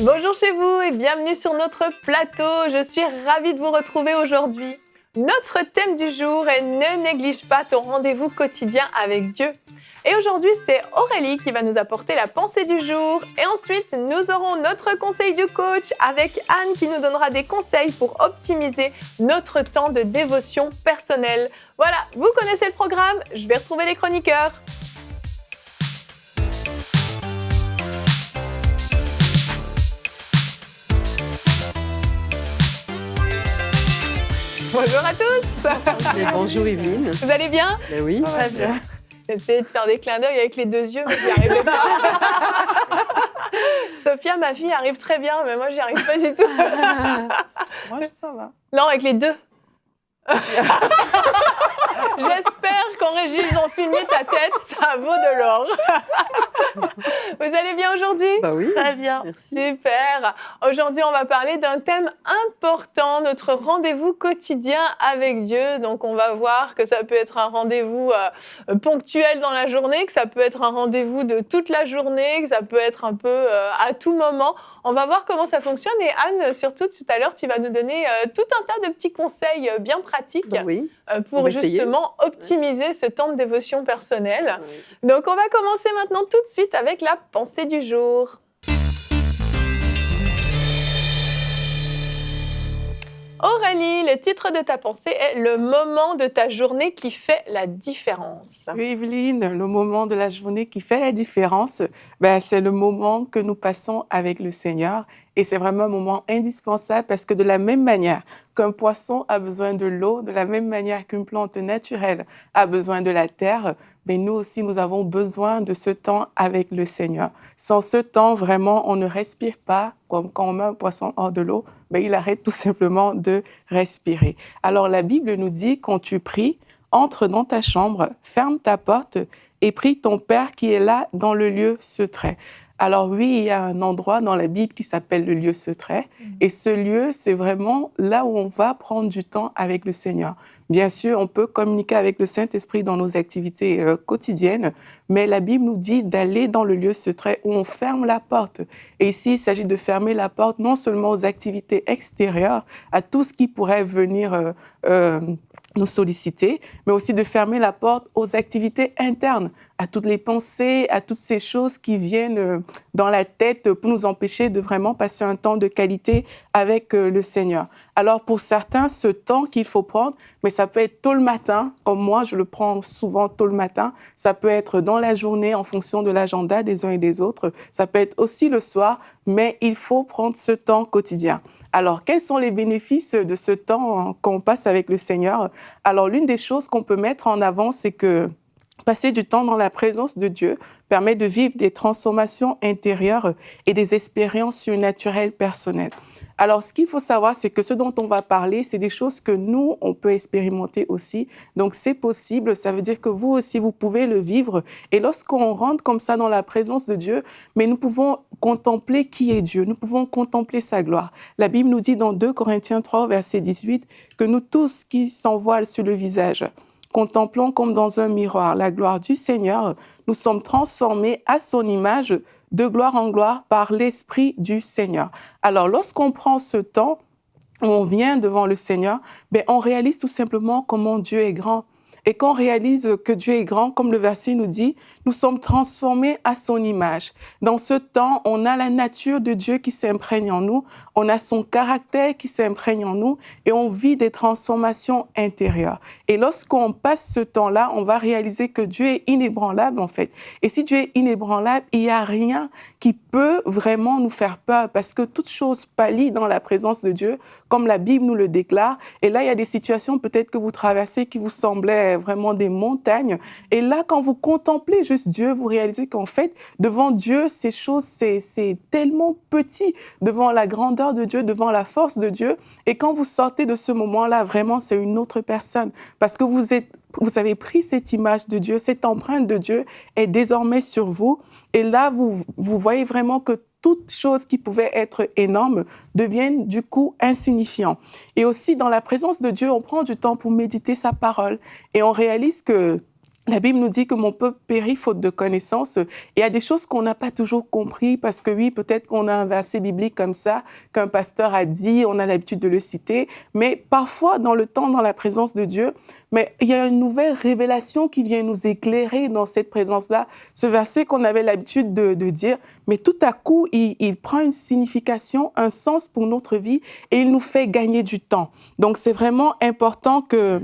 Bonjour chez vous et bienvenue sur notre plateau. Je suis ravie de vous retrouver aujourd'hui. Notre thème du jour est « Ne néglige pas ton rendez-vous quotidien avec Dieu ». Et aujourd'hui, c'est Aurélie qui va nous apporter la pensée du jour. Et ensuite, nous aurons notre conseil du coach avec Anne qui nous donnera des conseils pour optimiser notre temps de dévotion personnelle. Voilà, vous connaissez le programme, je vais retrouver les chroniqueurs. Bonjour à tous. Et bonjour Evelyne. Vous allez bien? Ben oui, Très bien. J'essayais de faire des clins d'œil avec les deux yeux, mais j'y arrivais pas. Sophia, ma fille, arrive très bien, mais moi, j'y arrive pas du tout. Moi, ça va. Non, avec les deux. J'espère qu'en régie, ils ont filmé ta tête, ça vaut de l'or. Vous allez bien aujourd'hui? bah oui. Très bien. Merci. Super. Aujourd'hui, on va parler d'un thème important, notre rendez-vous quotidien avec Dieu. Donc, on va voir que ça peut être un rendez-vous ponctuel dans la journée, que ça peut être un rendez-vous de toute la journée, que ça peut être un peu à tout moment. On va voir comment ça fonctionne. Et Anne, surtout tout à l'heure, tu vas nous donner tout un tas de petits conseils bien pratiques Bah oui. On pour va essayer. justement optimiser ce temps de dévotion personnelle. Oui. Donc, on va commencer maintenant tout de suite avec la pensée du jour. Aurélie, le titre de ta pensée est « Le moment de ta journée qui fait la différence ». Oui, Evelyne, le moment de la journée qui fait la différence, c'est le moment que nous passons avec le Seigneur. Et c'est vraiment un moment indispensable parce que de la même manière qu'un poisson a besoin de l'eau, de la même manière qu'une plante naturelle a besoin de la terre, nous aussi, nous avons besoin de ce temps avec le Seigneur. Sans ce temps, vraiment, on ne respire pas. Comme quand on met un poisson hors de l'eau, il arrête tout simplement de respirer. Alors, la Bible nous dit, quand tu pries, entre dans ta chambre, ferme ta porte et prie ton Père qui est là dans le lieu secret. Alors oui, il y a un endroit dans la Bible qui s'appelle le lieu secret. Et ce lieu, c'est vraiment là où on va prendre du temps avec le Seigneur. Bien sûr, on peut communiquer avec le Saint-Esprit dans nos activités quotidiennes, mais la Bible nous dit d'aller dans le lieu secret où on ferme la porte. Et ici, il s'agit de fermer la porte non seulement aux activités extérieures, à tout ce qui pourrait venir nous solliciter, mais aussi de fermer la porte aux activités internes, à toutes les pensées, à toutes ces choses qui viennent dans la tête pour nous empêcher de vraiment passer un temps de qualité avec le Seigneur. Alors pour certains, ce temps qu'il faut prendre, mais ça peut être tôt le matin, comme moi je le prends souvent tôt le matin, ça peut être dans la journée en fonction de l'agenda des uns et des autres, ça peut être aussi le soir, mais il faut prendre ce temps quotidien. Alors, quels sont les bénéfices de ce temps qu'on passe avec le Seigneur? Alors, l'une des choses qu'on peut mettre en avant, c'est que passer du temps dans la présence de Dieu permet de vivre des transformations intérieures et des expériences surnaturelles personnelles. Alors, ce qu'il faut savoir, c'est que ce dont on va parler, c'est des choses que nous, on peut expérimenter aussi. Donc, c'est possible. Ça veut dire que vous aussi, vous pouvez le vivre. Et lorsqu'on rentre comme ça dans la présence de Dieu, mais nous pouvons contempler qui est Dieu. Nous pouvons contempler sa gloire. La Bible nous dit dans 2 Corinthiens 3, verset 18, que nous tous qui s'envoilent sur le visage, contemplons comme dans un miroir la gloire du Seigneur, nous sommes transformés à son image de gloire en gloire par l'Esprit du Seigneur. Alors, lorsqu'on prend ce temps, on vient devant le Seigneur, on réalise tout simplement comment Dieu est grand. Et quand on réalise que Dieu est grand, comme le verset nous dit, nous sommes transformés à son image. Dans ce temps, on a la nature de Dieu qui s'imprègne en nous, on a son caractère qui s'imprègne en nous et on vit des transformations intérieures. Et lorsqu'on passe ce temps-là, on va réaliser que Dieu est inébranlable en fait. Et si Dieu est inébranlable, il n'y a rien qui peut vraiment nous faire peur parce que toute chose pâlit dans la présence de Dieu, comme la Bible nous le déclare. Et là, il y a des situations peut-être que vous traversez qui vous semblaient vraiment des montagnes. Et là, quand vous contemplez juste Dieu, vous réalisez qu'en fait, devant Dieu, ces choses, c'est tellement petit devant la grandeur de Dieu, devant la force de Dieu. Et quand vous sortez de ce moment-là, vraiment, c'est une autre personne. Parce que vous avez pris cette image de Dieu, cette empreinte de Dieu est désormais sur vous. Et là, vous voyez vraiment que toutes choses qui pouvaient être énormes deviennent du coup insignifiantes. Et aussi, dans la présence de Dieu, on prend du temps pour méditer sa parole et on réalise que La Bible nous dit que mon peuple périt faute de connaissance. Et il y a des choses qu'on n'a pas toujours compris parce que oui, peut-être qu'on a un verset biblique comme ça, qu'un pasteur a dit, on a l'habitude de le citer. Mais parfois, dans le temps, dans la présence de Dieu, mais il y a une nouvelle révélation qui vient nous éclairer dans cette présence-là. Ce verset qu'on avait l'habitude de dire, mais tout à coup, il prend une signification, un sens pour notre vie et il nous fait gagner du temps. Donc, c'est vraiment important que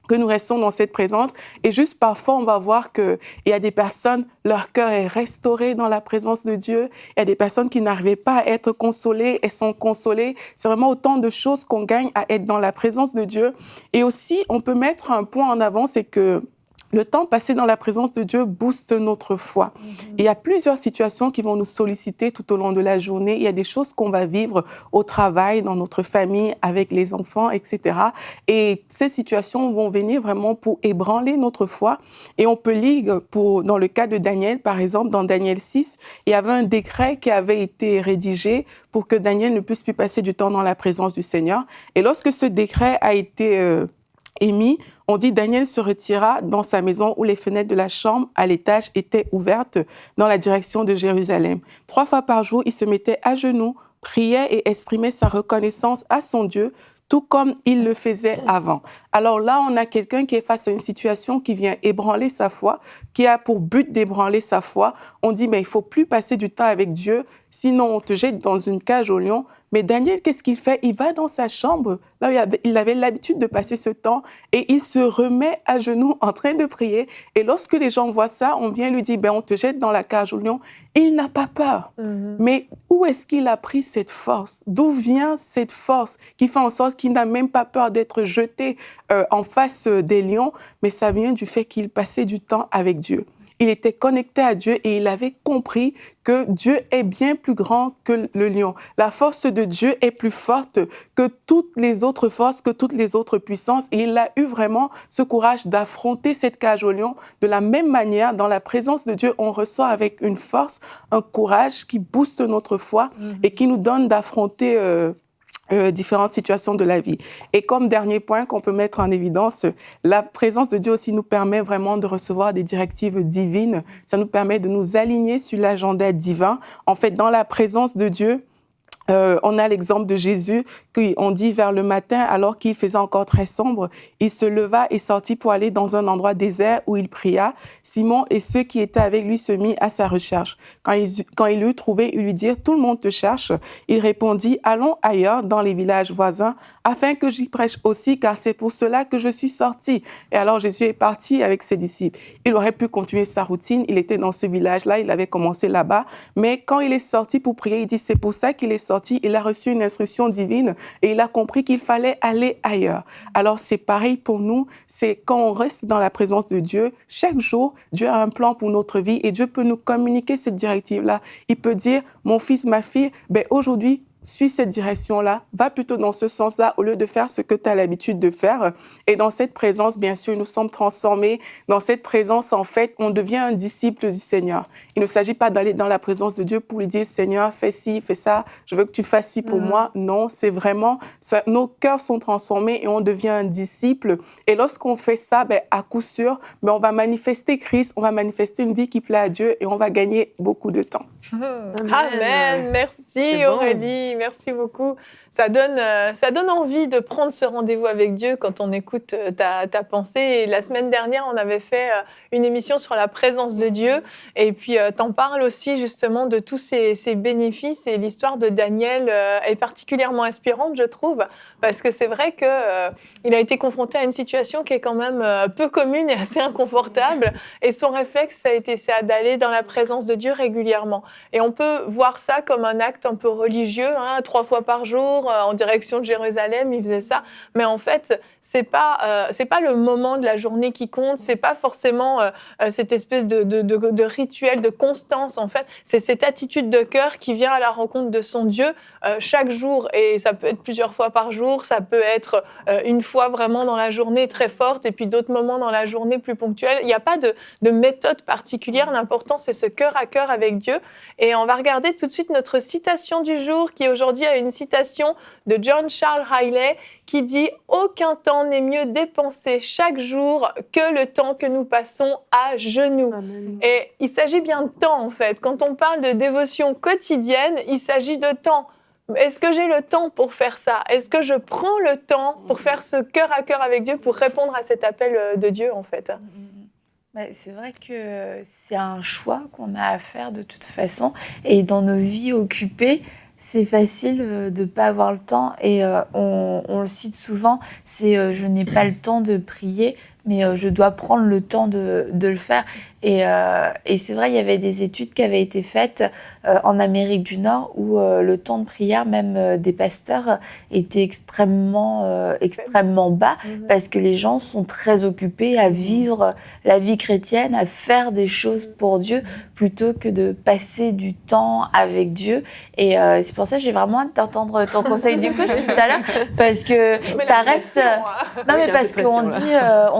nous restons dans cette présence. Et juste parfois, on va voir qu'il y a des personnes, leur cœur est restauré dans la présence de Dieu. Il y a des personnes qui n'arrivaient pas à être consolées et sont consolées. C'est vraiment autant de choses qu'on gagne à être dans la présence de Dieu. Et aussi, on peut mettre un point en avant, c'est que le temps passé dans la présence de Dieu booste notre foi. Il y a plusieurs situations qui vont nous solliciter tout au long de la journée. Il y a des choses qu'on va vivre au travail, dans notre famille, avec les enfants, etc. Et ces situations vont venir vraiment pour ébranler notre foi. Et on peut lire, dans le cas de Daniel, par exemple, dans Daniel 6, il y avait un décret qui avait été rédigé pour que Daniel ne puisse plus passer du temps dans la présence du Seigneur. Et lorsque ce décret a été émis, on dit Daniel se retira dans sa maison où les fenêtres de la chambre à l'étage étaient ouvertes dans la direction de Jérusalem. 3 fois par jour, il se mettait à genoux, priait et exprimait sa reconnaissance à son Dieu, tout comme il le faisait avant. Alors là, on a quelqu'un qui est face à une situation qui vient ébranler sa foi, qui a pour but d'ébranler sa foi. On dit, mais il ne faut plus passer du temps avec Dieu, sinon on te jette dans une cage au lion. Mais Daniel, qu'est-ce qu'il fait? Il va dans sa chambre, là il avait l'habitude de passer ce temps, et il se remet à genoux en train de prier. Et lorsque les gens voient ça, on vient lui dire, ben, on te jette dans la cage au lion. Il n'a pas peur. Mais où est-ce qu'il a pris cette force? D'où vient cette force qui fait en sorte qu'il n'a même pas peur d'être jeté en face des lions? Mais ça vient du fait qu'il passait du temps avec Dieu. Il était connecté à Dieu et il avait compris que Dieu est bien plus grand que le lion. La force de Dieu est plus forte que toutes les autres forces, que toutes les autres puissances. Et il a eu vraiment ce courage d'affronter cette cage au lion. De la même manière, dans la présence de Dieu, on ressort avec une force, un courage qui booste notre foi et qui nous donne d'affronter différentes situations de la vie. Et comme dernier point qu'on peut mettre en évidence, la présence de Dieu aussi nous permet vraiment de recevoir des directives divines. Ça nous permet de nous aligner sur l'agenda divin. En fait, dans la présence de Dieu, on a l'exemple de Jésus, on dit vers le matin, alors qu'il faisait encore très sombre, il se leva et sortit pour aller dans un endroit désert où il pria. Simon et ceux qui étaient avec lui se mirent à sa recherche. Quand il l'eut trouvé, ils lui dirent, tout le monde te cherche. Il répondit, allons ailleurs dans les villages voisins, afin que j'y prêche aussi, car c'est pour cela que je suis sorti. Et alors Jésus est parti avec ses disciples. Il aurait pu continuer sa routine, il était dans ce village-là, il avait commencé là-bas, mais quand il est sorti pour prier, il dit, c'est pour ça qu'il est sorti, il a reçu une instruction divine et il a compris qu'il fallait aller ailleurs. Alors c'est pareil pour nous, c'est quand on reste dans la présence de Dieu, chaque jour, Dieu a un plan pour notre vie et Dieu peut nous communiquer cette directive-là. Il peut dire, mon fils, ma fille, ben aujourd'hui, suis cette direction-là, va plutôt dans ce sens-là au lieu de faire ce que tu as l'habitude de faire. Et dans cette présence, bien sûr, nous sommes transformés. Dans cette présence, en fait, on devient un disciple du Seigneur. Il ne s'agit pas d'aller dans la présence de Dieu pour lui dire, Seigneur, fais ci, fais ça, je veux que tu fasses ci pour moi. Non, c'est vraiment, ça, nos cœurs sont transformés et on devient un disciple. Et lorsqu'on fait ça, ben, à coup sûr, ben, on va manifester Christ, on va manifester une vie qui plaît à Dieu et on va gagner beaucoup de temps. Amen. Merci Aurélie, merci beaucoup. Ça donne envie de prendre ce rendez-vous avec Dieu quand on écoute ta pensée. Et la semaine dernière, on avait fait une émission sur la présence de Dieu. Et puis, t'en parles aussi justement de tous ces bénéfices. Et l'histoire de Daniel est particulièrement inspirante, je trouve, parce que c'est vrai qu'il a été confronté à une situation qui est quand même peu commune et assez inconfortable. Et son réflexe, c'est d'aller dans la présence de Dieu régulièrement. Et on peut voir ça comme un acte un peu religieux, 3 fois par jour, en direction de Jérusalem, il faisait ça. Mais en fait, c'est pas le moment de la journée qui compte, c'est pas forcément cette espèce de rituel, de constance, en fait. C'est cette attitude de cœur qui vient à la rencontre de son Dieu chaque jour. Et ça peut être plusieurs fois par jour, ça peut être une fois vraiment dans la journée très forte, et puis d'autres moments dans la journée plus ponctuels. Il n'y a pas de méthode particulière. L'important, c'est ce cœur à cœur avec Dieu. Et on va regarder tout de suite notre citation du jour qui est aujourd'hui à une citation de John Charles Riley qui dit « Aucun temps n'est mieux dépensé chaque jour que le temps que nous passons à genoux. » Et il s'agit bien de temps, en fait. Quand on parle de dévotion quotidienne, il s'agit de temps. Est-ce que j'ai le temps pour faire ça? Est-ce que je prends le temps pour faire ce cœur à cœur avec Dieu, pour répondre à cet appel de Dieu, en fait? C'est vrai que c'est un choix qu'on a à faire de toute façon. Et dans nos vies occupées, c'est facile de ne pas avoir le temps. Et on le cite souvent, c'est je n'ai pas le temps de prier, mais je dois prendre le temps de le faire. Et c'est vrai, il y avait des études qui avaient été faites en Amérique du Nord où le temps de prière, même des pasteurs, était extrêmement bas parce que les gens sont très occupés à vivre la vie chrétienne, à faire des choses pour Dieu plutôt que de passer du temps avec Dieu. Et c'est pour ça que j'ai vraiment hâte d'entendre ton conseil du coach tout à l'heure parce que ça reste... Non, mais parce qu'on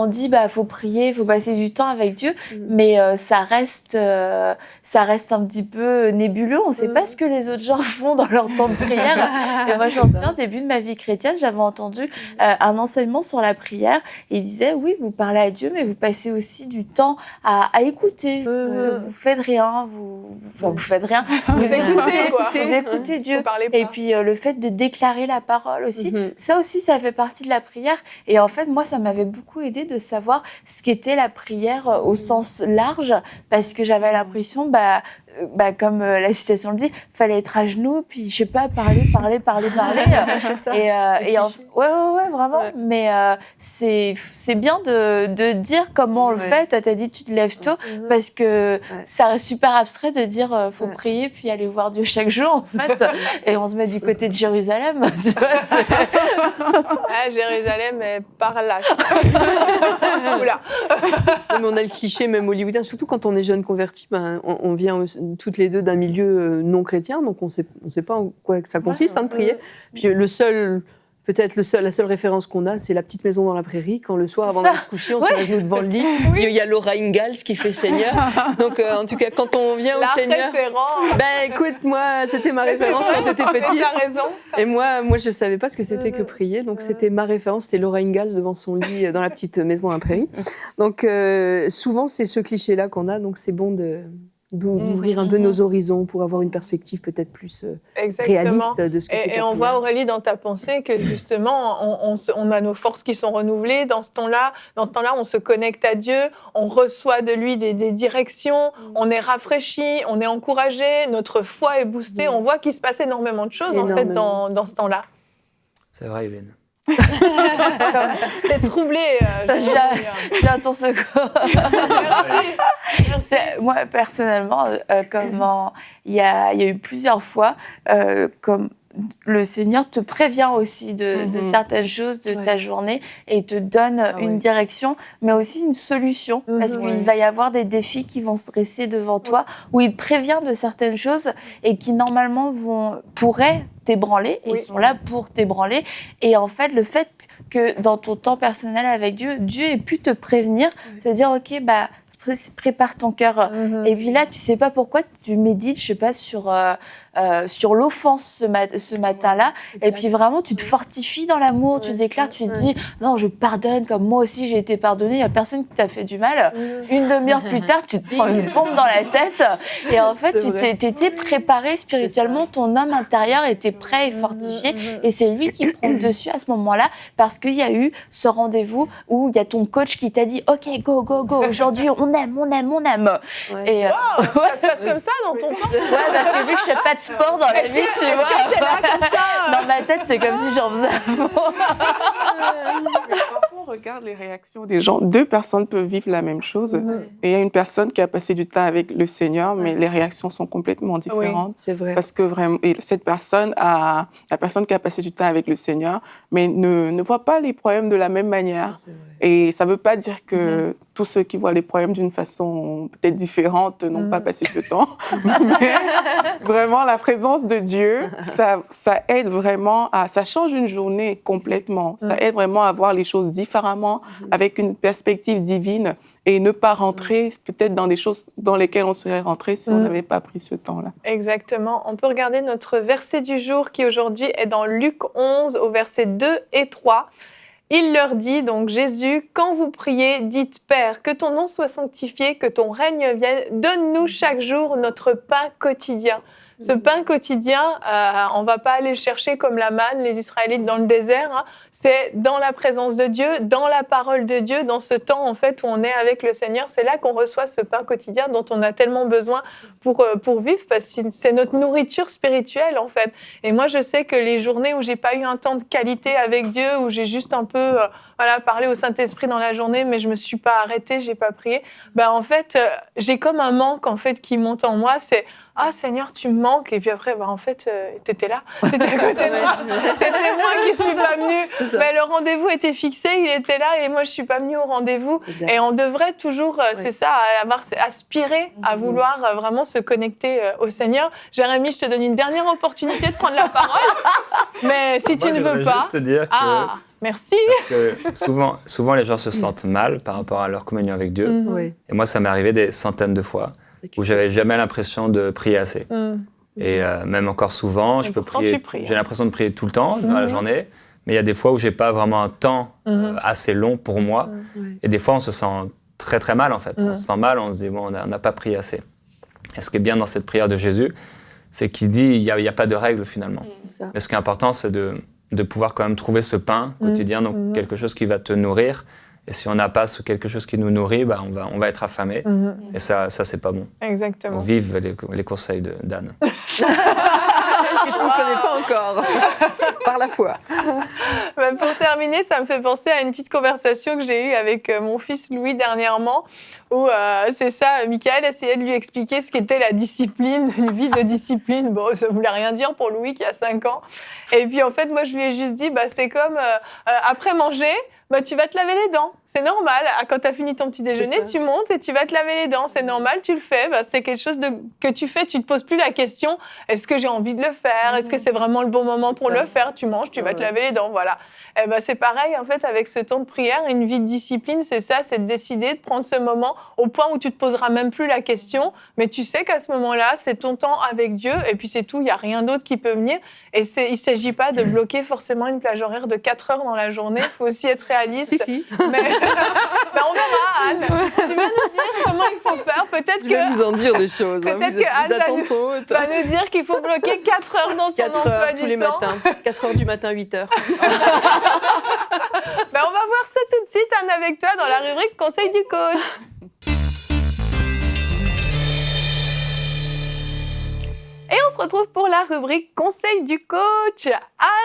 dit faut prier, faut passer du temps avec Dieu, mais ça reste un petit peu nébuleux. On ne sait pas ce que les autres gens font dans leur temps de prière. Et moi, je m'en souviens, au début de ma vie chrétienne, j'avais entendu un enseignement sur la prière. Il disait, oui, vous parlez à Dieu, mais vous passez aussi du temps à écouter. Vous faites rien, vous faites rien. Vous écoutez Dieu. Et puis, le fait de déclarer la parole aussi, ça aussi, ça fait partie de la prière. Et en fait, moi, ça m'avait beaucoup aidé de savoir ce qu'était la prière au sens large, parce que j'avais l'impression, comme la citation le dit, fallait être à genoux, puis je sais pas, parler. C'est ça. Ouais, vraiment. Ouais. Mais c'est bien de dire comment on le fait. Toi, t'as dit tu te lèves tôt, parce que ça reste super abstrait de dire faut prier puis aller voir Dieu chaque jour en fait. Et on se met du côté de Jérusalem, tu vois. Jérusalem est par là. Oula. Mais on a le cliché même hollywoodien, surtout quand on est jeune converti, on vient toutes les deux d'un milieu non chrétien, donc on sait pas en quoi ça consiste de prier. Puis la seule référence qu'on a, c'est la petite maison dans la prairie, quand le soir, avant d'aller se coucher, on se met à genoux devant le lit. Il y a Laura Ingalls qui fait Seigneur. Donc, en tout cas, quand on vient au Seigneur... écoute, moi, c'était ma référence quand j'étais petite. T'as raison. Et moi, je savais pas ce que c'était que prier. Donc, c'était ma référence, c'était Laura Ingalls devant son lit dans la petite maison dans la prairie. Donc, souvent, c'est ce cliché-là qu'on a. Donc, c'est bon d'ouvrir un peu nos horizons pour avoir une perspective peut-être plus réaliste de ce que c'est. Et on voit, Aurélie, dans ta pensée que justement, on a nos forces qui sont renouvelées. Dans ce temps-là, on se connecte à Dieu, on reçoit de lui des directions, on est rafraîchi, on est encouragé, notre foi est boostée. On voit qu'il se passe énormément de choses en fait dans ce temps-là. C'est vrai, Hélène. T'es troublée. Je viens à ton secours. Merci. Moi, personnellement, il y a eu plusieurs fois, comme le Seigneur te prévient aussi de certaines choses de ta journée et te donne une direction, mais aussi une solution, parce qu'il va y avoir des défis qui vont se dresser devant toi, où il te prévient de certaines choses et qui normalement pourraient t'ébranler, et ils sont là pour t'ébranler. Et en fait, le fait que dans ton temps personnel avec Dieu, Dieu ait pu te prévenir, te dire, ok, prépare ton cœur. Et puis là, tu sais pas pourquoi, tu médites, je sais pas, sur l'offense ce matin-là. Et puis vraiment, tu te fortifies dans l'amour, tu déclares, tu dis, non, je pardonne, comme moi aussi j'ai été pardonnée, il n'y a personne qui t'a fait du mal. Une demi-heure plus tard, tu te prends une bombe dans la tête. Et en fait, tu t'étais préparé spirituellement, ton homme intérieur était prêt et fortifié. Et c'est lui qui prend le dessus à ce moment-là, parce qu'il y a eu ce rendez-vous où il y a ton coach qui t'a dit, OK, go, aujourd'hui, on aime. Et ça se passe comme ça dans ton temps? Ouais, parce que vu que je fais pas de sport dans la vie, tu vois. Est-ce que t'es là comme ça? Dans ma tête, c'est comme si j'en faisais avant. Parfois, on regarde les réactions des gens. Deux personnes peuvent vivre la même chose. Et il y a une personne qui a passé du temps avec le Seigneur, mais les réactions sont complètement différentes. Oui, c'est vrai. Parce que vraiment, cette personne, la personne qui a passé du temps avec le Seigneur, mais ne voit pas les problèmes de la même manière. Ça, et ça ne veut pas dire que tous ceux qui voient les problèmes d'une façon peut-être différente n'ont pas passé ce temps. Mais vraiment, la présence de Dieu, ça aide vraiment ça change une journée complètement. Ça aide vraiment à voir les choses différemment, avec une perspective divine. et ne pas rentrer peut-être dans des choses dans lesquelles on serait rentré si on n'avait pas pris ce temps-là. Exactement. On peut regarder notre verset du jour qui aujourd'hui est dans Luc 11 au verset 2 et 3. Il leur dit, donc Jésus, quand vous priez, dites Père, que ton nom soit sanctifié, que ton règne vienne, donne-nous chaque jour notre pain quotidien. Ce pain quotidien, on ne va pas aller le chercher comme la manne, les Israélites dans le désert. Hein. C'est dans la présence de Dieu, dans la parole de Dieu, dans ce temps en fait où on est avec le Seigneur. C'est là qu'on reçoit ce pain quotidien dont on a tellement besoin pour vivre, parce que c'est notre nourriture spirituelle en fait. Et moi, je sais que les journées où j'ai pas eu un temps de qualité avec Dieu, où j'ai juste un peu parlé au Saint-Esprit dans la journée, mais je me suis pas arrêtée, j'ai pas prié. En fait, j'ai comme un manque en fait qui monte en moi. C'est ah Seigneur, tu me manques. Et puis après, en fait, t'étais là, t'étais à côté de moi. C'était moi qui suis pas venue. Mais le rendez-vous était fixé, il était là, et moi je suis pas venue au rendez-vous. Exact. Et on devrait toujours, c'est ça, aspirer à vouloir vraiment se connecter au Seigneur. Jérémy, je te donne une dernière opportunité de prendre la parole. Mais si tu ne veux pas, juste te dire que merci. Parce que souvent les gens se sentent mal par rapport à leur communion avec Dieu. Et moi, ça m'est arrivé des centaines de fois où j'avais jamais l'impression de prier assez. Et même encore souvent, je peux prier. J'ai l'impression de prier tout le temps dans la journée, mais il y a des fois où j'ai pas vraiment un temps assez long pour moi. Et des fois, on se sent très très mal en fait. On se sent mal, on se dit bon, on n'a pas prié assez. Et ce qui est bien dans cette prière de Jésus, c'est qu'il dit il y a pas de règle finalement. Mais ce qui est important, c'est de pouvoir quand même trouver ce pain quotidien, donc quelque chose qui va te nourrir. Et si on n'a pas quelque chose qui nous nourrit, on va être affamé. Et ça, c'est pas bon. Exactement. Donc, vive les conseils d'Anne. Que tu ne connais pas encore, par la foi. Pour terminer, ça me fait penser à une petite conversation que j'ai eue avec mon fils Louis dernièrement, où c'est ça, Michael essayait de lui expliquer ce qu'était la discipline, une vie de discipline. Bon, ça voulait rien dire pour Louis qui a 5 ans. Et puis en fait, moi je lui ai juste dit, c'est comme après manger, tu vas te laver les dents. C'est normal. Quand tu as fini ton petit déjeuner, tu montes et tu vas te laver les dents. C'est normal, tu le fais. C'est quelque chose que tu fais. Tu ne te poses plus la question, est-ce que j'ai envie de le faire ? Est-ce que c'est vraiment le bon moment pour le faire ? Tu manges, tu vas te laver les dents. Voilà. C'est pareil, en fait, avec ce temps de prière. Une vie de discipline, c'est ça, c'est de décider de prendre ce moment au point où tu ne te poseras même plus la question. Mais tu sais qu'à ce moment-là, c'est ton temps avec Dieu. Et puis c'est tout. Il n'y a rien d'autre qui peut venir. Et il ne s'agit pas de bloquer forcément une plage horaire de 4 heures dans la journée. Il faut aussi être réaliste. Si. Mais on verra, Anne. Tu vas nous dire comment il faut faire. Peut-être Je vais vous en dire des choses. Peut-être que Anne va nous dire qu'il faut bloquer 4 heures dans son emploi du temps. Tous les matins. 4 heures du matin, 8 heures. On va voir ça tout de suite, Anne, avec toi, dans la rubrique Conseil du coach. Et on se retrouve pour la rubrique Conseil du coach.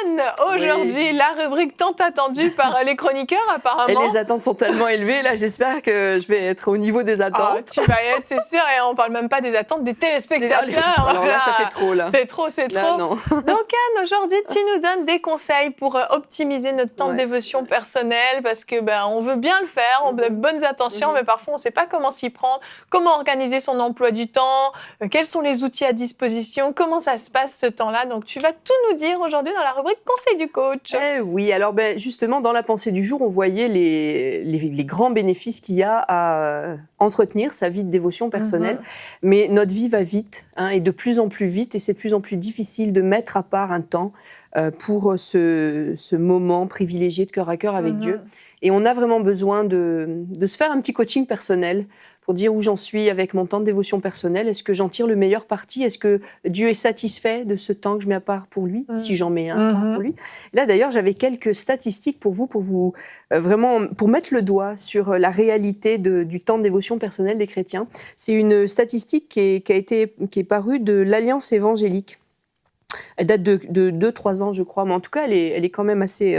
Anne, aujourd'hui, la rubrique tant attendue par les chroniqueurs, apparemment. Et les attentes sont tellement élevées. Là, j'espère que je vais être au niveau des attentes. Tu vas y être, c'est sûr. Et on ne parle même pas des attentes des téléspectateurs. Alors là, ça fait trop, là. C'est trop. Là, non. Donc, Anne, aujourd'hui, tu nous donnes des conseils pour optimiser notre temps de dévotion personnelle, parce que on veut bien le faire, on a de bonnes intentions, mais parfois, on ne sait pas comment s'y prendre, comment organiser son emploi du temps, quels sont les outils à disposition, comment ça se passe ce temps-là. Donc, tu vas tout nous dire aujourd'hui dans la rubrique Conseil du coach. Oui, alors justement, dans la pensée du jour, on voyait les grands bénéfices qu'il y a à entretenir sa vie de dévotion personnelle. Mais notre vie va vite, et de plus en plus vite, et c'est de plus en plus difficile de mettre à part un temps pour ce moment privilégié de cœur à cœur avec Dieu. Et on a vraiment besoin de se faire un petit coaching personnel pour dire où j'en suis avec mon temps de dévotion personnelle. Est-ce que j'en tire le meilleur parti ? Est-ce que Dieu est satisfait de ce temps que je mets à part pour lui, si j'en mets un part pour lui ? Là, d'ailleurs, j'avais quelques statistiques pour vous vraiment, pour mettre le doigt sur la réalité du temps de dévotion personnelle des chrétiens. C'est une statistique qui est parue de l'Alliance évangélique. Elle date de 2-3 ans, je crois, mais en tout cas, elle est quand même assez,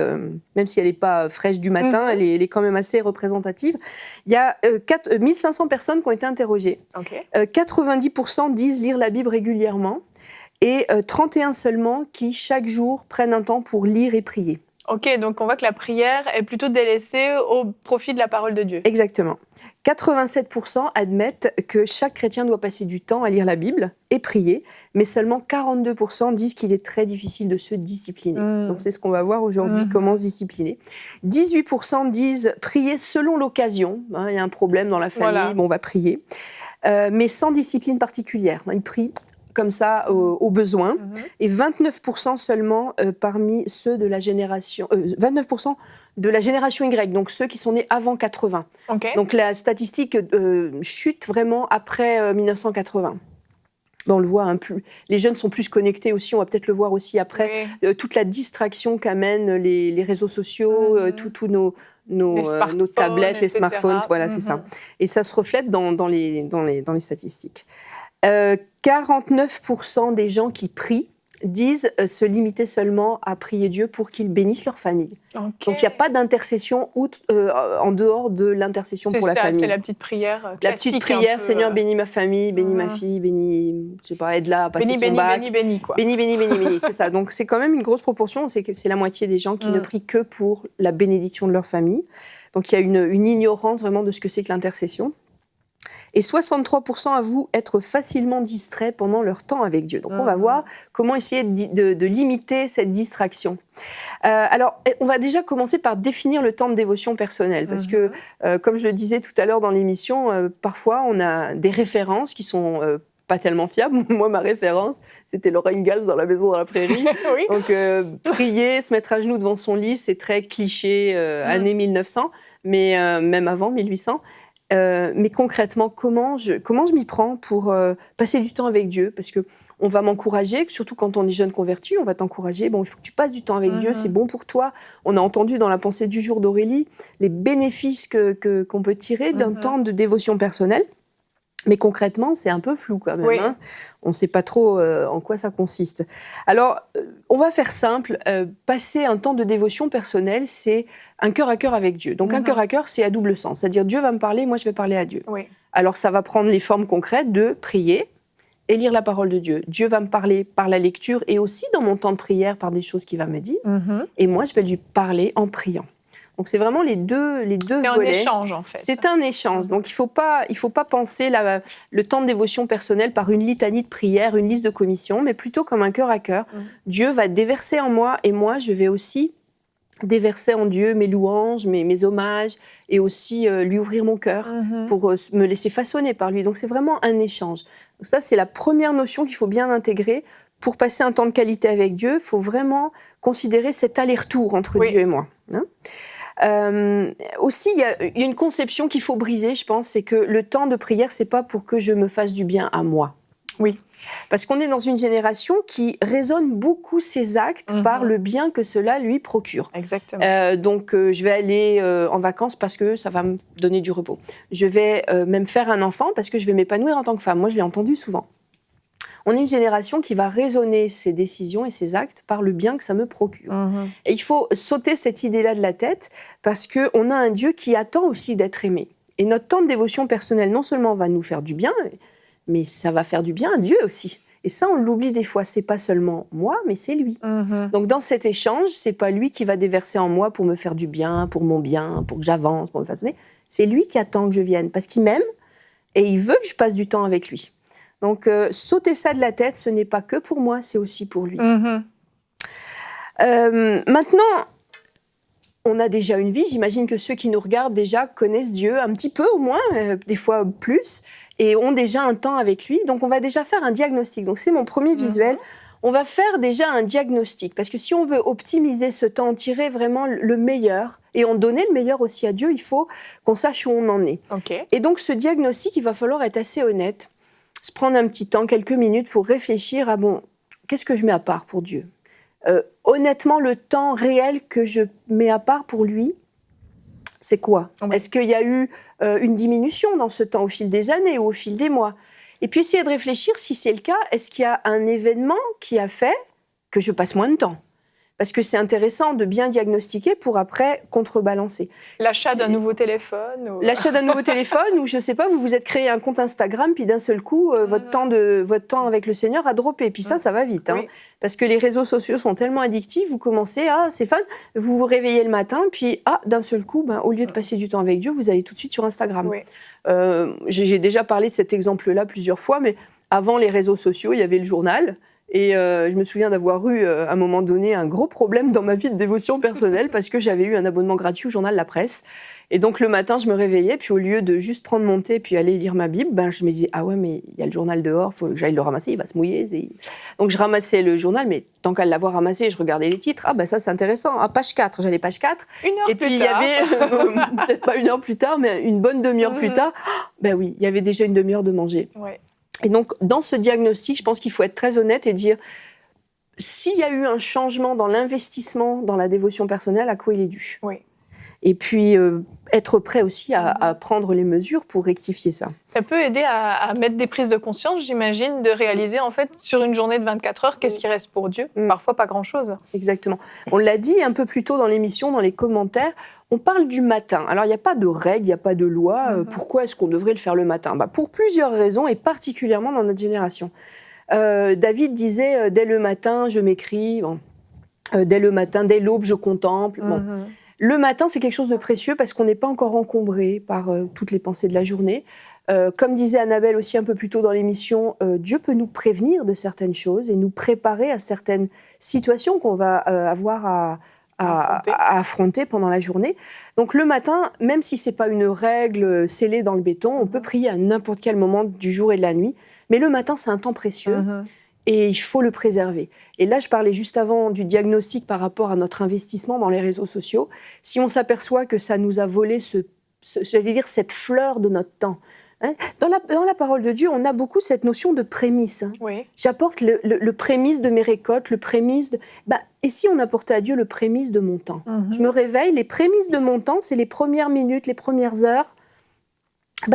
même si elle n'est pas fraîche du matin, elle est quand même assez représentative. Il y a 1500 personnes qui ont été interrogées. 90% disent lire la Bible régulièrement et 31 seulement qui, chaque jour, prennent un temps pour lire et prier. Ok, donc on voit que la prière est plutôt délaissée au profit de la parole de Dieu. Exactement. 87% admettent que chaque chrétien doit passer du temps à lire la Bible et prier, mais seulement 42% disent qu'il est très difficile de se discipliner. Donc c'est ce qu'on va voir aujourd'hui, comment se discipliner. 18% disent prier selon l'occasion. Il y a un problème dans la famille, on va prier. Mais sans discipline particulière. Ils prient comme ça au besoin. Et 29% seulement parmi ceux de la génération... 29% de la génération Y, donc ceux qui sont nés avant 80. Okay. Donc la statistique chute vraiment après 1980. On le voit, les jeunes sont plus connectés aussi, on va peut-être le voir aussi après. Toute la distraction qu'amènent les réseaux sociaux, tous nos tablettes, les smartphones, voilà, c'est ça. Et ça se reflète dans les statistiques. 49% des gens qui prient disent se limiter seulement à prier Dieu pour qu'il bénisse leur famille. Donc il n'y a pas d'intercession en dehors de l'intercession pour la famille. C'est la petite prière classique. La petite prière, Seigneur, bénis ma famille, bénis ma fille, bénis, je sais pas, aide-la à passer son bac. Bénis, quoi. Bénis, c'est ça. Donc c'est quand même une grosse proportion, c'est la moitié des gens qui ne prient que pour la bénédiction de leur famille. Donc il y a une ignorance vraiment de ce que c'est que l'intercession. Et 63% avouent être facilement distraits pendant leur temps avec Dieu. Donc on va voir comment essayer de limiter cette distraction. Alors on va déjà commencer par définir le temps de dévotion personnelle. Parce que, comme je le disais tout à l'heure dans l'émission, parfois on a des références qui sont... pas tellement fiable. Moi, ma référence, c'était Laura Ingalls dans La Maison dans la Prairie. Oui. Donc, prier, se mettre à genoux devant son lit, c'est très cliché, année 1900, mais même avant 1800. Mais concrètement, comment je m'y prends pour passer du temps avec Dieu? Parce que on va m'encourager, surtout quand on est jeune converti, on va t'encourager. Bon, il faut que tu passes du temps avec Dieu, c'est bon pour toi. On a entendu dans la pensée du jour d'Aurélie les bénéfices qu'on peut tirer d'un temps de dévotion personnelle. Mais concrètement, c'est un peu flou quand même. Oui. Hein. On ne sait pas trop en quoi ça consiste. Alors, on va faire simple. Passer un temps de dévotion personnelle, c'est un cœur à cœur avec Dieu. Donc, un cœur à cœur, c'est à double sens. C'est-à-dire, Dieu va me parler, moi, je vais parler à Dieu. Oui. Alors, ça va prendre les formes concrètes de prier et lire la parole de Dieu. Dieu va me parler par la lecture et aussi dans mon temps de prière par des choses qu'il va me dire. Et moi, je vais lui parler en priant. Donc, c'est vraiment les deux volets. C'est un échange, en fait. C'est un échange. Donc, il faut pas penser le temps de dévotion personnelle par une litanie de prière, une liste de commissions, mais plutôt comme un cœur à cœur. Dieu va déverser en moi et moi, je vais aussi déverser en Dieu mes louanges, mes hommages et aussi lui ouvrir mon cœur pour me laisser façonner par lui. Donc, c'est vraiment un échange. Donc, ça, c'est la première notion qu'il faut bien intégrer. Pour passer un temps de qualité avec Dieu, il faut vraiment considérer cet aller-retour entre Dieu et moi. Hein? Aussi, il y a une conception qu'il faut briser, je pense, c'est que le temps de prière, c'est pas pour que je me fasse du bien à moi. Oui. Parce qu'on est dans une génération qui raisonne beaucoup ses actes par le bien que cela lui procure. Exactement. Donc, je vais aller en vacances parce que ça va me donner du repos. Je vais même faire un enfant parce que je vais m'épanouir en tant que femme. Moi, je l'ai entendu souvent. On est une génération qui va raisonner ses décisions et ses actes par le bien que ça me procure. Et il faut sauter cette idée-là de la tête parce qu'on a un Dieu qui attend aussi d'être aimé. Et notre temps de dévotion personnelle, non seulement va nous faire du bien, mais ça va faire du bien à Dieu aussi. Et ça, on l'oublie des fois. C'est pas seulement moi, mais c'est lui. Donc, dans cet échange, c'est pas lui qui va déverser en moi pour me faire du bien, pour que j'avance, pour me façonner. C'est lui qui attend que je vienne parce qu'il m'aime et il veut que je passe du temps avec lui. Donc, sauter ça de la tête, ce n'est pas que pour moi, c'est aussi pour lui. Maintenant, on a déjà une vie. J'imagine que ceux qui nous regardent déjà connaissent Dieu un petit peu au moins, des fois plus, et ont déjà un temps avec lui. Donc, on va déjà faire un diagnostic. Donc, c'est mon premier visuel. On va faire déjà un diagnostic. Parce que si on veut optimiser ce temps, tirer vraiment le meilleur, et en donner le meilleur aussi à Dieu, il faut qu'on sache où on en est. Et donc, ce diagnostic, il va falloir être assez honnête. Se prendre un petit temps, quelques minutes pour réfléchir à qu'est-ce que je mets à part pour Dieu? Honnêtement, le temps réel que je mets à part pour lui, c'est quoi? Est-ce qu'il y a eu une diminution dans ce temps au fil des années ou au fil des mois? Et puis essayer de réfléchir, si c'est le cas, est-ce qu'il y a un événement qui a fait que je passe moins de temps? parce que c'est intéressant de bien diagnostiquer pour après contrebalancer. L'achat d'un nouveau téléphone ou... L'achat d'un nouveau téléphone, ou je sais pas, vous vous êtes créé un compte Instagram, puis d'un seul coup, votre temps avec le Seigneur a droppé. Puis ça va vite, hein, parce que les réseaux sociaux sont tellement addictifs, vous commencez, c'est fun, vous vous réveillez le matin, puis d'un seul coup, au lieu de passer du temps avec Dieu, vous allez tout de suite sur Instagram. Oui. J'ai déjà parlé de cet exemple-là plusieurs fois, mais avant les réseaux sociaux, il y avait le journal. Et je me souviens d'avoir eu, à un moment donné, un gros problème dans ma vie de dévotion personnelle parce que j'avais eu un abonnement gratuit au journal La Presse. Et donc, le matin, je me réveillais, puis au lieu de juste prendre mon thé puis aller lire ma Bible, je me disais, ah ouais, mais il y a le journal dehors, il faut que j'aille le ramasser, il va se mouiller. Donc, je ramassais le journal, mais tant qu'à l'avoir ramassé, je regardais les titres. Ça, c'est intéressant. Page 4, j'allais page 4. Une heure et plus puis, tard. il y avait, peut-être pas une heure plus tard, mais une bonne demi-heure plus tard, oui, il y avait déjà une demi-heure de manger. Ouais. Et donc, dans ce diagnostic, je pense qu'il faut être très honnête et dire, s'il y a eu un changement dans l'investissement dans la dévotion personnelle, à quoi il est dû. Oui. Et puis, être prêt aussi à prendre les mesures pour rectifier ça. Ça peut aider à mettre des prises de conscience, j'imagine, de réaliser, en fait, sur une journée de 24 heures, qu'est-ce qui reste pour Dieu. Parfois, pas grand-chose. Exactement. On l'a dit un peu plus tôt dans l'émission, dans les commentaires, on parle du matin. Alors, il n'y a pas de règle, il n'y a pas de loi. Pourquoi est-ce qu'on devrait le faire le matin ? Pour plusieurs raisons, et particulièrement dans notre génération. David disait, dès le matin, je m'écris. Dès le matin, dès l'aube, je contemple. Le matin, c'est quelque chose de précieux parce qu'on n'est pas encore encombré par toutes les pensées de la journée. Comme disait Annabelle aussi un peu plus tôt dans l'émission, Dieu peut nous prévenir de certaines choses et nous préparer à certaines situations qu'on va avoir à affronter pendant la journée. Donc le matin, même si c'est pas une règle scellée dans le béton, on peut prier à n'importe quel moment du jour et de la nuit. Mais le matin, c'est un temps précieux et il faut le préserver. Et là, je parlais juste avant du diagnostic par rapport à notre investissement dans les réseaux sociaux. Si on s'aperçoit que ça nous a volé cette fleur de notre temps. Dans la parole de Dieu, on a beaucoup cette notion de prémisse. Oui. J'apporte le prémisse de mes récoltes, le prémisse de... et si on apportait à Dieu le prémisse de mon temps ? Je me réveille, les prémices de mon temps, c'est les premières minutes, les premières heures.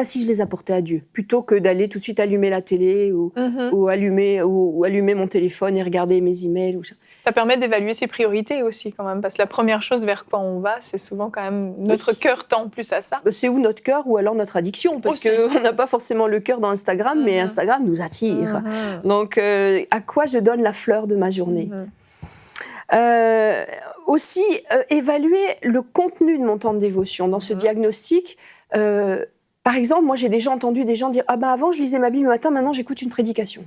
Si je les apportais à Dieu, plutôt que d'aller tout de suite allumer la télé ou allumer mon téléphone et regarder mes emails. Ça permet d'évaluer ses priorités aussi quand même, parce que la première chose vers quoi on va, c'est souvent quand même notre cœur tend plus à ça. C'est où notre cœur ou alors notre addiction, parce qu'on n'a pas forcément le cœur dans Instagram, mais Instagram nous attire. Donc, à quoi je donne la fleur de ma journée ? Aussi, évaluer le contenu de mon temps de dévotion. Dans ce diagnostic, par exemple, moi j'ai déjà entendu des gens dire « avant je lisais ma Bible le matin, maintenant j'écoute une prédication ».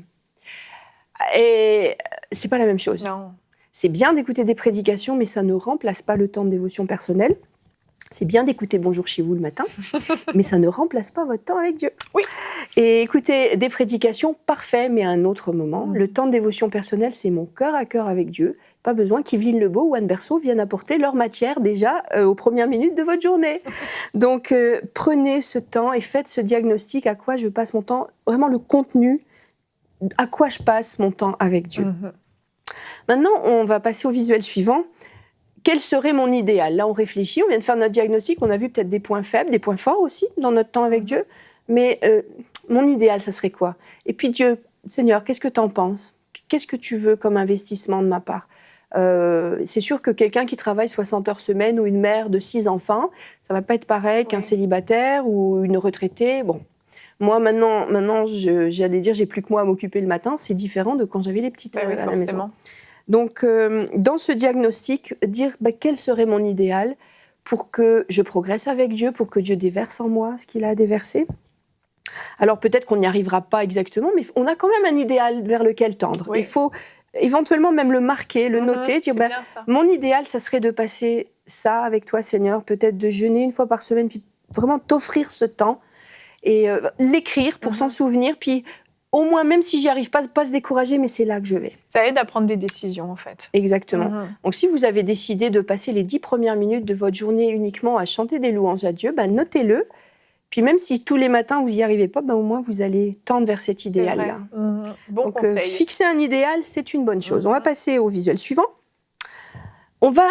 Et c'est pas la même chose. Non. C'est bien d'écouter des prédications, mais ça ne remplace pas le temps de dévotion personnelle. C'est bien d'écouter Bonjour chez vous le matin, mais ça ne remplace pas votre temps avec Dieu. Oui. Et écouter des prédications, parfait, mais à un autre moment. Le temps de dévotion personnelle, c'est mon cœur à cœur avec Dieu. Pas besoin qu'Yveline Lebeau ou Anne Berceau viennent apporter leur matière déjà aux premières minutes de votre journée. Donc, prenez ce temps et faites ce diagnostic à quoi je passe mon temps, vraiment le contenu, à quoi je passe mon temps avec Dieu. Maintenant, on va passer au visuel suivant. Quel serait mon idéal ? Là, on réfléchit, on vient de faire notre diagnostic, on a vu peut-être des points faibles, des points forts aussi dans notre temps avec Dieu. Mais mon idéal, ça serait quoi ? Et puis Dieu, Seigneur, qu'est-ce que tu en penses ? Qu'est-ce que tu veux comme investissement de ma part ? C'est sûr que quelqu'un qui travaille 60 heures semaine ou une mère de 6 enfants, ça va pas être pareil qu'un célibataire ou une retraitée. Bon, moi maintenant, j'allais dire, j'ai plus que moi à m'occuper le matin. C'est différent de quand j'avais les petites à la maison. Donc, dans ce diagnostic, dire quel serait mon idéal pour que je progresse avec Dieu, pour que Dieu déverse en moi ce qu'il a à déverser. Alors peut-être qu'on n'y arrivera pas exactement, mais on a quand même un idéal vers lequel tendre. Il faut éventuellement même le marquer, le noter, dire mon idéal, ça serait de passer ça avec toi, Seigneur, peut-être de jeûner une fois par semaine, puis vraiment t'offrir ce temps et l'écrire pour s'en souvenir, puis au moins, même si j'y arrive pas se décourager, mais c'est là que je vais. Ça aide à prendre des décisions, en fait. Exactement. Donc, si vous avez décidé de passer les 10 premières minutes de votre journée uniquement à chanter des louanges à Dieu, notez-le. Puis même si tous les matins, vous n'y arrivez pas, au moins, vous allez tendre vers cet idéal-là. Bon Donc, conseil. Fixer un idéal, c'est une bonne chose. On va passer au visuel suivant. On va...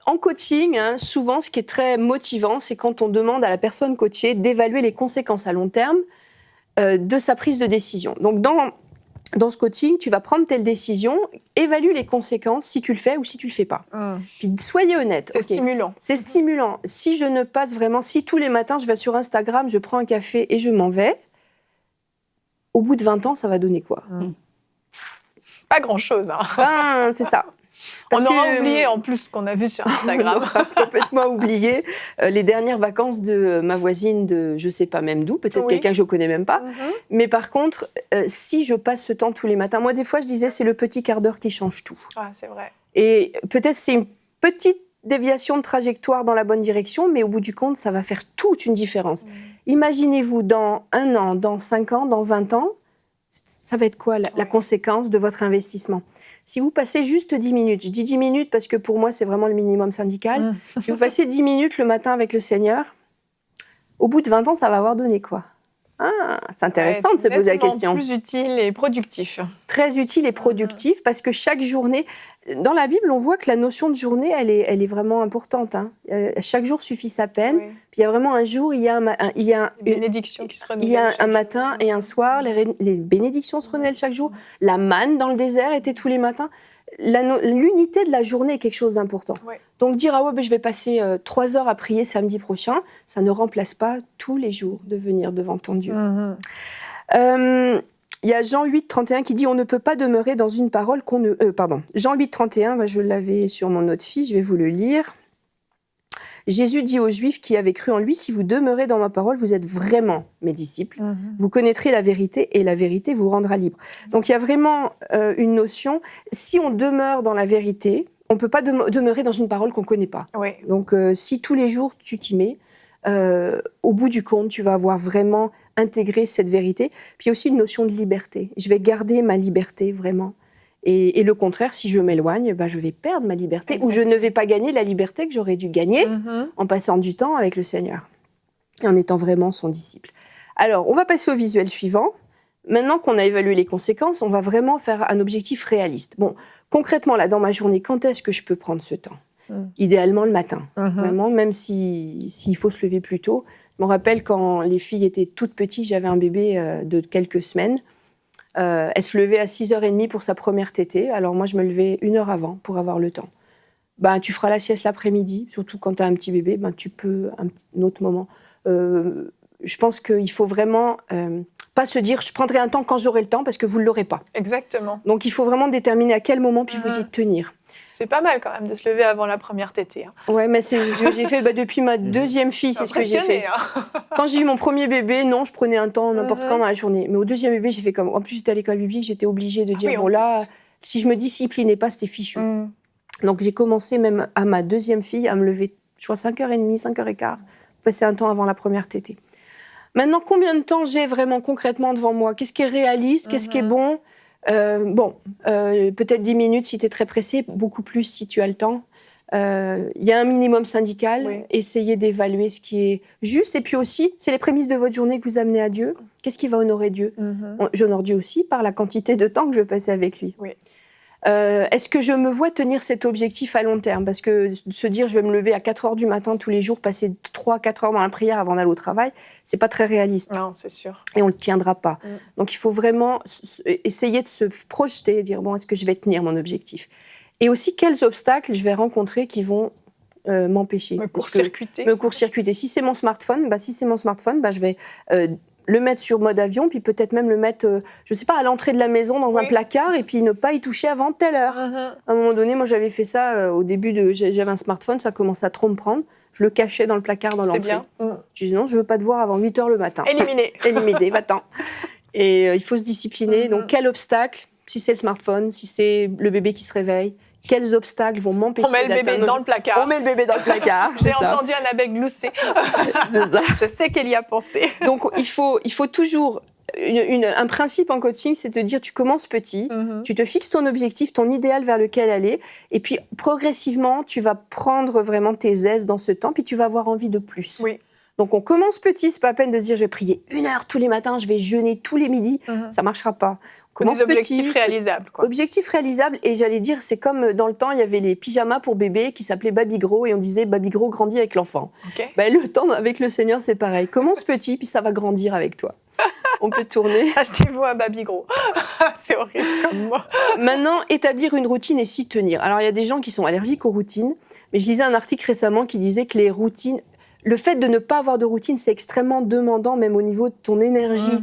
En coaching, souvent, ce qui est très motivant, c'est quand on demande à la personne coachée d'évaluer les conséquences à long terme de sa prise de décision. Donc, dans dans ce coaching, tu vas prendre telle décision, évalue les conséquences si tu le fais ou si tu le fais pas. Puis soyez honnête. C'est stimulant. C'est stimulant. Si je ne passe vraiment, si tous les matins je vais sur Instagram, je prends un café et je m'en vais, au bout de 20 ans, ça va donner quoi? Pas grand-chose. C'est ça. On aura oublié en plus ce qu'on a vu sur Instagram. On aura complètement oublié les dernières vacances de ma voisine de je sais pas même d'où, peut-être quelqu'un que je connais même pas. Mais par contre, si je passe ce temps tous les matins, moi des fois je disais c'est le petit quart d'heure qui change tout. Ah, c'est vrai. Et peut-être c'est une petite déviation de trajectoire dans la bonne direction, mais au bout du compte, ça va faire toute une différence. Imaginez-vous dans 1 an, dans 5 ans, dans 20 ans, ça va être quoi la conséquence de votre investissement? Si vous passez juste 10 minutes, je dis 10 minutes parce que pour moi, c'est vraiment le minimum syndical. Si vous passez 10 minutes le matin avec le Seigneur, au bout de 20 ans, ça va avoir donné quoi? C'est intéressant de se poser la question. Plus utile et productif. Très utile et productif parce que chaque journée, dans la Bible, on voit que la notion de journée, elle est vraiment importante. Chaque jour suffit sa peine. Puis il y a vraiment un jour, il y a une bénédiction qui se renouvelle. Il y a un matin et un soir, les bénédictions se renouvellent chaque jour. La manne dans le désert était tous les matins. L'unité de la journée est quelque chose d'important. Donc dire je vais passer 3 heures à prier samedi prochain, ça ne remplace pas tous les jours de venir devant ton Dieu. Il y a Jean 8, 31 qui dit « On ne peut pas demeurer dans une parole qu'on ne... » Jean 8, 31, je l'avais sur mon autre fiche, je vais vous le lire. Jésus dit aux Juifs qui avaient cru en lui « Si vous demeurez dans ma parole, vous êtes vraiment mes disciples. Vous connaîtrez la vérité et la vérité vous rendra libre. » Donc il y a vraiment une notion, si on demeure dans la vérité, on ne peut pas demeurer dans une parole qu'on ne connaît pas. Donc si tous les jours tu t'y mets, au bout du compte, tu vas avoir vraiment intégré cette vérité. Puis il y a aussi une notion de liberté. Je vais garder ma liberté vraiment. Et le contraire, si je m'éloigne, je vais perdre ma liberté. Exactement. Ou je ne vais pas gagner la liberté que j'aurais dû gagner en passant du temps avec le Seigneur et en étant vraiment son disciple. Alors, on va passer au visuel suivant. Maintenant qu'on a évalué les conséquences, on va vraiment faire un objectif réaliste. Bon, concrètement, là, dans ma journée, quand est-ce que je peux prendre ce temps ? Idéalement le matin, vraiment, même s'il faut se lever plus tôt. Je me rappelle quand les filles étaient toutes petites, j'avais un bébé de quelques semaines. Elle se levait à 6h30 pour sa première tétée. Alors moi, je me levais 1 heure avant pour avoir le temps. Tu feras la sieste l'après-midi, surtout quand tu as un petit bébé, tu peux un autre moment. Je pense qu'il faut vraiment pas se dire « je prendrai un temps quand j'aurai le temps » parce que vous ne l'aurez pas. Exactement. Donc il faut vraiment déterminer à quel moment puis vous y tenir. C'est pas mal quand même de se lever avant la première tétée. Ouais, mais c'est ce que j'ai fait depuis ma deuxième fille, c'est ce que j'ai fait. Quand j'ai eu mon premier bébé, non, je prenais un temps n'importe quand dans la journée. Mais au deuxième bébé, j'ai fait comme... En plus, j'étais à l'école biblique, j'étais obligée de dire, si je me disciplinais pas, c'était fichu. Donc j'ai commencé même à ma deuxième fille à me lever, je crois, 5h30, 5h15, passer un temps avant la première tétée. Maintenant, combien de temps j'ai vraiment concrètement devant moi? Qu'est-ce qui est réaliste? Qu'est-ce qui est bon? Peut-être 10 minutes si tu es très pressé, beaucoup plus si tu as le temps. Il y a un minimum syndical, essayez d'évaluer ce qui est juste. Et puis aussi, c'est les prémices de votre journée que vous amenez à Dieu. Qu'est-ce qui va honorer Dieu? J'honore Dieu aussi par la quantité de temps que je vais passer avec lui. Est-ce que je me vois tenir cet objectif à long terme? Parce que se dire je vais me lever à 4h du matin tous les jours, passer 3-4 heures dans la prière avant d'aller au travail, c'est pas très réaliste. Non, c'est sûr. Et on le tiendra pas. Donc il faut vraiment essayer de se projeter et dire est-ce que je vais tenir mon objectif? Et aussi quels obstacles je vais rencontrer qui vont m'empêcher. Me court-circuiter. Me court-circuiter. Si c'est mon smartphone, je vais le mettre sur mode avion, puis peut-être même le mettre, je sais pas, à l'entrée de la maison, dans un placard, et puis ne pas y toucher avant telle heure. À un moment donné, moi, j'avais fait ça au début, j'avais un smartphone, ça commençait à trop me prendre. Je le cachais dans le placard dans l'entrée. C'est bien. Je disais non, je veux pas te voir avant 8h le matin. Éliminé, va-t'en. Et il faut se discipliner. Donc, quel obstacle? Si c'est le smartphone, si c'est le bébé qui se réveille, quels obstacles vont m'empêcher d'atteindre... On met le bébé dans le placard. On met le bébé dans le placard. J'ai entendu Annabelle glousser. C'est ça. Je sais qu'elle y a pensé. Donc, il faut toujours... un principe en coaching, c'est de dire tu commences petit, tu te fixes ton objectif, ton idéal vers lequel aller, et puis progressivement, tu vas prendre vraiment tes aises dans ce temps, puis tu vas avoir envie de plus. Donc, on commence petit, c'est pas la peine de se dire je vais prier 1 heure tous les matins, je vais jeûner tous les midis, ça marchera pas. On Commence des objectifs petit. réalisables, quoi. Objectifs réalisables, et j'allais dire, c'est comme dans le temps, il y avait les pyjamas pour bébé qui s'appelaient Baby Grow, et on disait Baby Grow grandit avec l'enfant. Ok. Ben, le temps avec le Seigneur, c'est pareil. Commence petit, puis ça va grandir avec toi. On peut tourner. Achetez-vous un baby gros. C'est horrible comme moi. Maintenant, établir une routine et s'y tenir. Alors, il y a des gens qui sont allergiques aux routines, mais je lisais un article récemment qui disait que les routines, le fait de ne pas avoir de routine, c'est extrêmement demandant, même au niveau de ton énergie,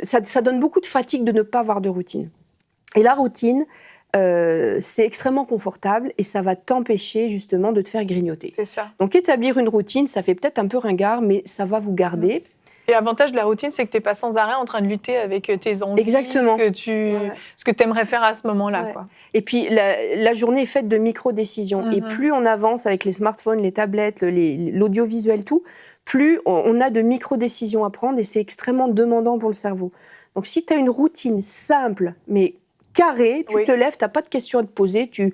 ça donne beaucoup de fatigue de ne pas avoir de routine. Et la routine, c'est extrêmement confortable et ça va t'empêcher justement de te faire grignoter. C'est ça. Donc, établir une routine, ça fait peut-être un peu ringard, mais ça va vous garder. Et l'avantage de la routine, c'est que tu n'es pas sans arrêt en train de lutter avec tes envies, Exactement. ce que tu aimerais faire à ce moment-là. Ouais. Quoi. Et puis, la journée est faite de micro-décisions. Et plus on avance avec les smartphones, les tablettes, l'audiovisuel, tout, plus on a de micro-décisions à prendre et c'est extrêmement demandant pour le cerveau. Donc, si tu as une routine simple, mais carrée, tu te lèves, tu n'as pas de questions à te poser, tu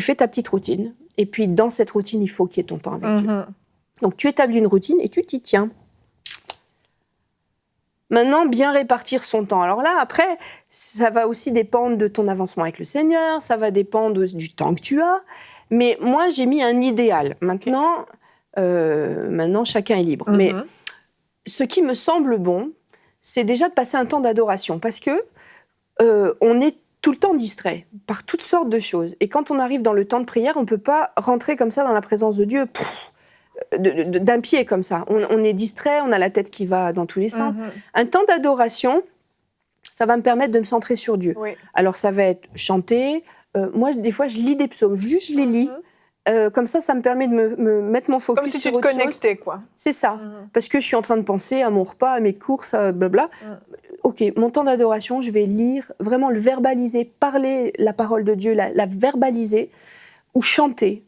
fais ta petite routine. Et puis, dans cette routine, il faut qu'il y ait ton temps avec Dieu. Donc, tu établis une routine et tu t'y tiens. Maintenant, bien répartir son temps. Alors là, après, ça va aussi dépendre de ton avancement avec le Seigneur, ça va dépendre du temps que tu as. Mais moi, j'ai mis un idéal. Maintenant, chacun est libre. Mais ce qui me semble bon, c'est déjà de passer un temps d'adoration. Parce que on est tout le temps distrait par toutes sortes de choses. Et quand on arrive dans le temps de prière, on ne peut pas rentrer comme ça dans la présence de Dieu. D'un pied comme ça. On est distrait, on a la tête qui va dans tous les sens. Un temps d'adoration, ça va me permettre de me centrer sur Dieu. Oui. Alors ça va être chanter. Moi, des fois, je lis des psaumes. Juste, je les lis. Comme ça me permet de me mettre mon focus sur autre chose. Comme si tu te connectais, quoi. C'est ça. Parce que je suis en train de penser à mon repas, à mes courses, blabla. Ok, mon temps d'adoration, je vais lire, vraiment le verbaliser, parler la parole de Dieu, la verbaliser ou chanter.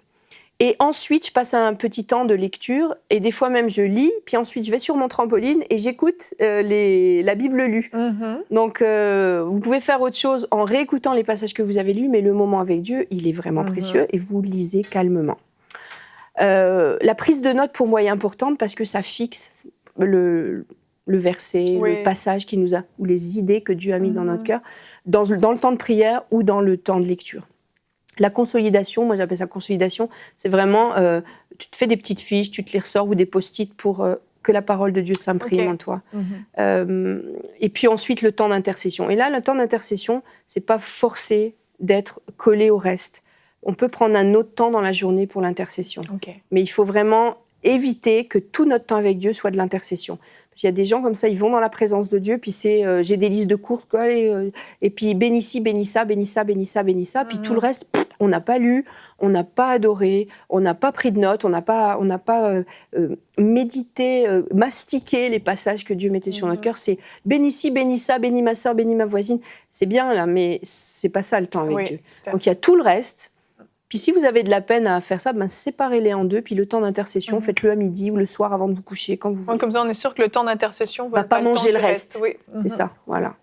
Et ensuite, je passe un petit temps de lecture et des fois même je lis, puis ensuite je vais sur mon trampoline et j'écoute la Bible lue. Donc, vous pouvez faire autre chose en réécoutant les passages que vous avez lus, mais le moment avec Dieu, il est vraiment précieux et vous lisez calmement. La prise de notes, pour moi, est importante parce que ça fixe le verset, le passage qui nous a, ou les idées que Dieu a mis dans notre cœur, dans le temps de prière ou dans le temps de lecture. La consolidation, moi j'appelle ça consolidation, c'est vraiment, tu te fais des petites fiches, tu te les ressors ou des post-it pour que la parole de Dieu s'imprime en toi. Et puis ensuite, le temps d'intercession. Et là, le temps d'intercession, c'est pas forcé d'être collé au reste. On peut prendre un autre temps dans la journée pour l'intercession. Mais il faut vraiment éviter que tout notre temps avec Dieu soit de l'intercession. Parce qu'il y a des gens comme ça, ils vont dans la présence de Dieu, puis c'est j'ai des listes de courses, quoi, et puis bénis ci, bénis ça, bénis ça, bénis ça, bénis ça, puis tout le reste, on n'a pas lu, on n'a pas adoré, on n'a pas pris de notes, on n'a pas médité, mastiqué les passages que Dieu mettait sur notre cœur. C'est bénis ci, bénis ça, bénis ma soeur, bénis ma voisine. C'est bien là, mais c'est pas ça le temps avec Dieu. Donc il y a tout le reste. Puis si vous avez de la peine à faire ça, séparez-les en deux. Puis le temps d'intercession, faites-le à midi ou le soir avant de vous coucher, quand vous voulez. Comme ça, on est sûr que le temps d'intercession va pas manger le reste. Oui. C'est ça, voilà.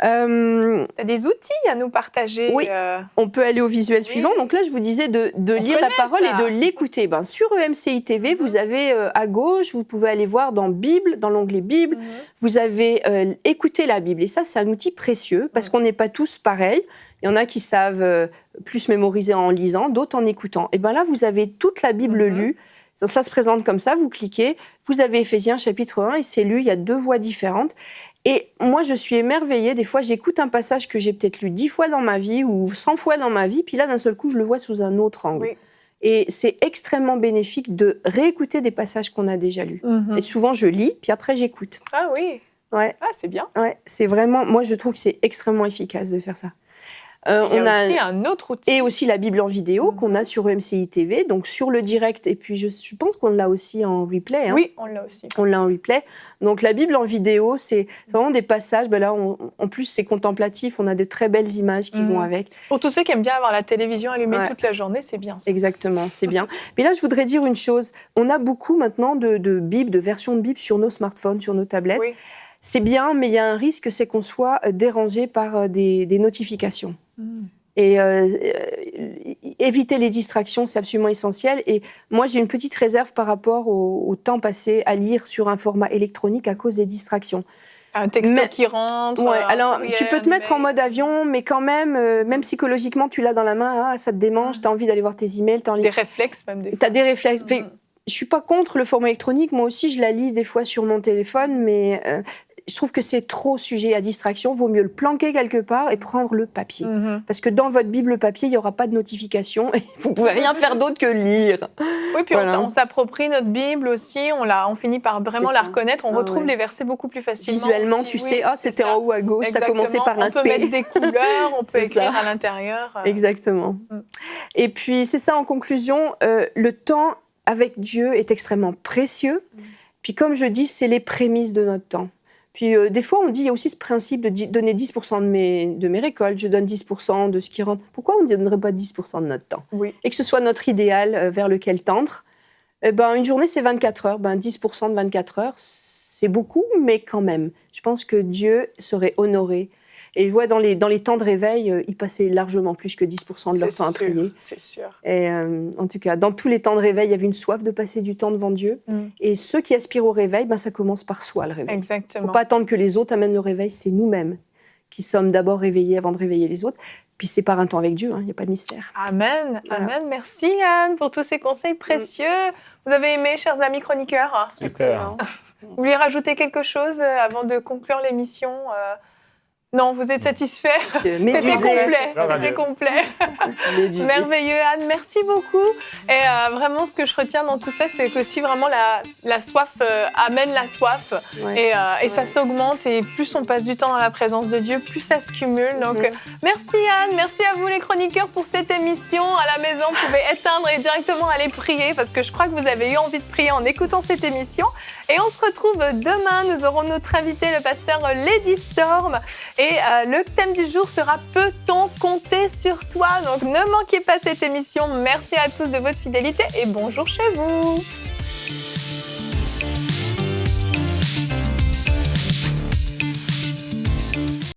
Tu as des outils à nous partager. Oui, on peut aller au visuel suivant. Donc là, je vous disais de lire la parole et de l'écouter. Sur EMCI TV, vous avez à gauche, vous pouvez aller voir dans Bible, dans l'onglet Bible, vous avez écouté la Bible. Et ça, c'est un outil précieux parce qu'on n'est pas tous pareils. Il y en a qui savent plus mémoriser en lisant, d'autres en écoutant. Et bien là, vous avez toute la Bible lue. Ça se présente comme ça, vous cliquez, vous avez Éphésiens chapitre 1 et c'est lu, il y a 2 voix différentes. Et moi, je suis émerveillée. Des fois, j'écoute un passage que j'ai peut-être lu 10 fois dans ma vie ou 100 fois dans ma vie, puis là, d'un seul coup, je le vois sous un autre angle. Oui. Et c'est extrêmement bénéfique de réécouter des passages qu'on a déjà lus. Et souvent, je lis, puis après, j'écoute. Ah oui. Ouais. Ah, c'est bien. Ouais, c'est vraiment... Moi, je trouve que c'est extrêmement efficace de faire ça. On a aussi un autre outil. Et aussi la Bible en vidéo qu'on a sur EMCI TV, donc sur le direct. Et puis, je pense qu'on l'a aussi en replay. Oui, on l'a aussi. On l'a en replay. Donc, la Bible en vidéo, c'est vraiment des passages. Là, en plus, c'est contemplatif. On a de très belles images qui vont avec. Pour tous ceux qui aiment bien avoir la télévision allumée toute la journée, c'est bien ça. Exactement, c'est bien. Mais là, je voudrais dire une chose. On a beaucoup maintenant de Bible, de versions de Bible sur nos smartphones, sur nos tablettes. Oui. C'est bien, mais il y a un risque, c'est qu'on soit dérangé par des notifications. Et éviter les distractions, c'est absolument essentiel. Et moi, j'ai une petite réserve par rapport au temps passé à lire sur un format électronique à cause des distractions. Un texto qui rentre. Ouais, alors courriel, tu peux te mettre en mode avion, mais quand même, même psychologiquement, tu l'as dans la main, ça te démange, tu as envie d'aller voir tes emails. Des réflexes même des fois. Tu as des réflexes. Je suis pas contre le format électronique, moi aussi je la lis des fois sur mon téléphone, mais je trouve que c'est trop sujet à distraction. Vaut mieux le planquer quelque part et prendre le papier. Parce que dans votre Bible papier, il n'y aura pas de notification et vous pouvez rien faire d'autre que lire. Oui, puis on s'approprie notre Bible aussi, on finit par vraiment la reconnaître, on retrouve les versets beaucoup plus facilement. Visuellement, aussi. Tu sais, c'était en haut à gauche, ça commençait par un T. On peut mettre des couleurs, on peut écrire à l'intérieur. Exactement. Et puis, c'est ça en conclusion, le temps avec Dieu est extrêmement précieux. Puis comme je dis, c'est les prémices de notre temps. Puis des fois, on dit, il y a aussi ce principe de donner 10% de mes récoltes, je donne 10% de ce qui rentre. Pourquoi on ne donnerait pas 10% de notre temps? Et que ce soit notre idéal vers lequel tendre. Une journée, c'est 24 heures. 10% de 24 heures, c'est beaucoup, mais quand même. Je pense que Dieu serait honoré. Et je vois dans les temps de réveil, ils passaient largement plus que 10% de leur temps à prier. C'est sûr. Et en tout cas, dans tous les temps de réveil, il y avait une soif de passer du temps devant Dieu. Et ceux qui aspirent au réveil, ça commence par soi, le réveil. Exactement. Il ne faut pas attendre que les autres amènent le réveil, c'est nous-mêmes qui sommes d'abord réveillés avant de réveiller les autres. Puis c'est par un temps avec Dieu, il n'y a pas de mystère. Amen, amen. Merci Anne pour tous ces conseils précieux. Vous avez aimé, chers amis chroniqueurs? Super. Vous voulez rajouter quelque chose avant de conclure l'émission? Non, vous êtes satisfait? C'était complet. Merveilleux, Anne. Merci beaucoup. Et vraiment, ce que je retiens dans tout ça, c'est qu'aussi vraiment la soif amène la soif. Et ça s'augmente. Et plus on passe du temps dans la présence de Dieu, plus ça se cumule. Donc, merci Anne. Merci à vous les chroniqueurs pour cette émission. À la maison, vous pouvez éteindre et directement aller prier parce que je crois que vous avez eu envie de prier en écoutant cette émission. Et on se retrouve demain. Nous aurons notre invité, le pasteur Lady Storm. Et le thème du jour sera « Peut-on compter sur toi ?» Donc ne manquez pas cette émission. Merci à tous de votre fidélité et bonjour chez vous.